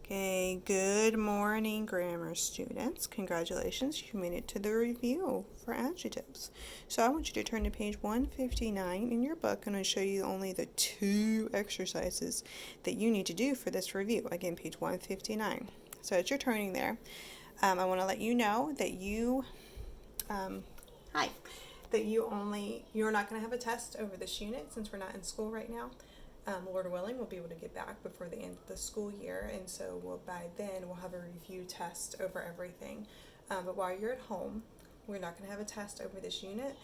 Okay, good morning, grammar students. Congratulations, you made it to the review for adjectives. So I want you to turn to page 159 in your book, and I'll show you only the 2 exercises that you need to do for this review. Again, page 159. So as you're turning there, I want to let you know that you're not going to have a test over this unit since we're not in school right now. Lord willing, we'll be able to get back before the end of the school year, and so by then we'll have a review test over everything. But while you're at home, we're not going to have a test over this unit.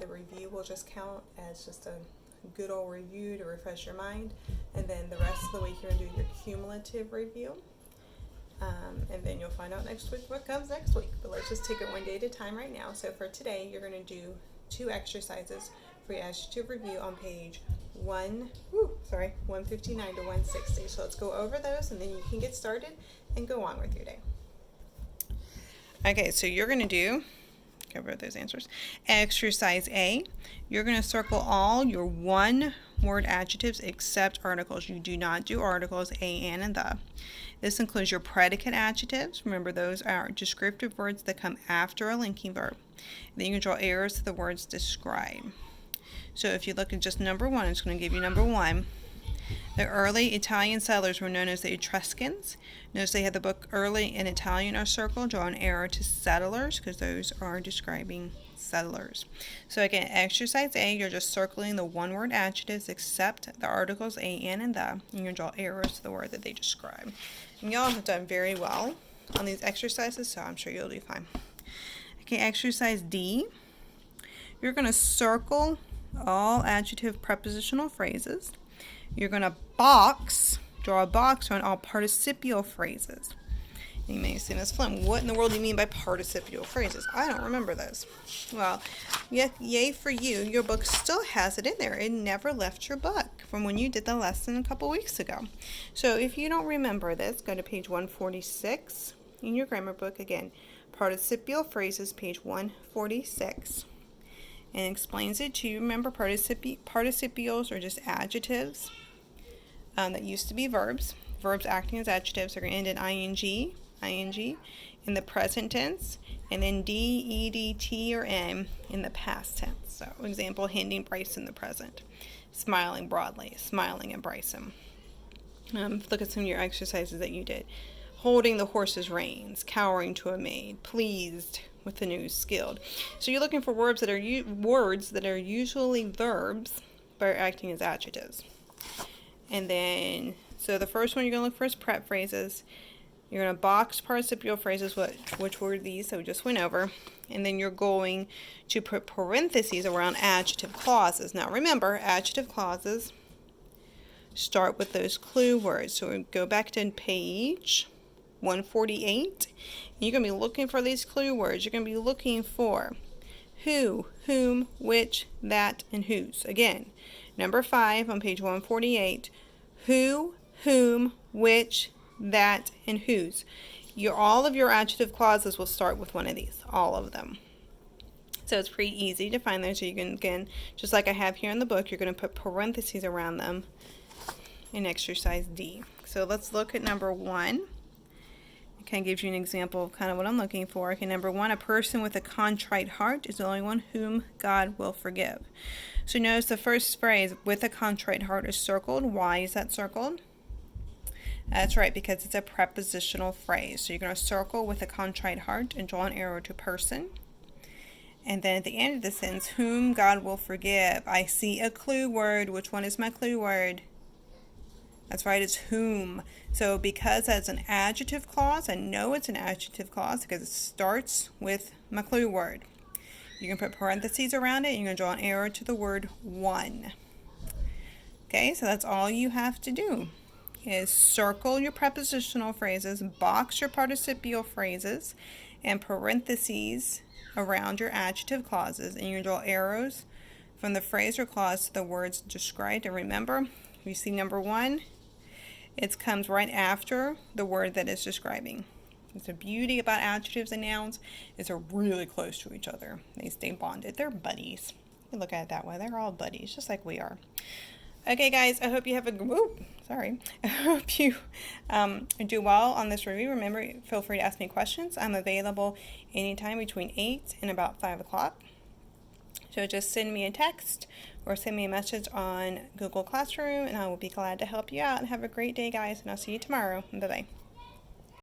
The review will just count as just a good old review to refresh your mind, and then the rest of the week you're going to do your cumulative review. And then you'll find out next week what comes next week. But let's just take it one day at a time right now. So for today, you're going to do 2 exercises for your adjective review on page 159 to 160. So let's go over those, and then you can get started and go on with your day. Okay, so you're going to do, cover those answers. Exercise A, you're going to circle all your one-word adjectives except articles. You do not do articles a, and the. This includes your predicate adjectives. Remember, those are descriptive words that come after a linking verb. Then you can draw arrows to the words describe. So if you look at just number 1, it's going to give you number 1. The early Italian settlers were known as the Etruscans. Notice they had the book early in Italian are circled. Draw an arrow to settlers because those are describing settlers. So again, exercise A, you're just circling the one-word adjectives except the articles a, and the. And you're going to draw arrows to the word that they describe. And y'all have done very well on these exercises, so I'm sure you'll do fine. Okay, exercise D, you're going to circle all adjective prepositional phrases. You're going to draw a box around all participial phrases. You may say, Ms. Flynn, what in the world do you mean by participial phrases? I don't remember those. Well, yay for you. Your book still has it in there. It never left your book from when you did the lesson a couple weeks ago. So if you don't remember this, go to page 146 in your grammar book. Again, participial phrases, page 146. And it explains it to you. Remember, participles are just adjectives that used to be verbs. Verbs acting as adjectives are going to end in ing in the present tense, and then d, ed, t, or m in the past tense. So, example, handing Bryson the present, smiling broadly, smiling at Bryson. Look at some of your exercises that you did. Holding the horse's reins, cowering to a maid, pleased with the news, skilled. So you're looking for words that are usually verbs but are acting as adjectives. And then, so the first one you're going to look for is prep phrases. You're going to box participial phrases, which were these that we just went over. And then you're going to put parentheses around adjective clauses. Now remember, adjective clauses start with those clue words. So we go back to page 148. You're going to be looking for these clue words. You're going to be looking for who, whom, which, that, and whose. Again, number 5 on page 148, who, whom, which, that, and whose. All of your adjective clauses will start with one of these, all of them. So it's pretty easy to find those. So you can, again, just like I have here in the book, you're going to put parentheses around them in exercise D. So let's look at number 1. It kind of gives you an example of kind of what I'm looking for. Okay, number 1, a person with a contrite heart is the only one whom God will forgive. So notice the first phrase, with a contrite heart, is circled. Why is that circled? That's right, because it's a prepositional phrase. So you're going to circle with a contrite heart and draw an arrow to person. And then at the end of the sentence, whom God will forgive. I see a clue word. Which one is my clue word? That's right, it's whom. So because that's an adjective clause, I know it's an adjective clause because it starts with my clue word. You can put parentheses around it, and you're going to draw an arrow to the word one. Okay, so that's all you have to do is circle your prepositional phrases, box your participial phrases, and parentheses around your adjective clauses, and you're going to draw arrows from the phrase or clause to the words described. And remember, you see number 1, it comes right after the word that is describing. It's the beauty about adjectives and nouns is they're really close to each other. They stay bonded. They're buddies. You look at it that way. They're all buddies, just like we are. Okay, guys, I hope you have a sorry. I hope you do well on this review. Remember, feel free to ask me questions. I'm available anytime between 8 and about 5 o'clock. So just send me a text or send me a message on Google Classroom, and I will be glad to help you out. And have a great day, guys, and I'll see you tomorrow. Bye-bye.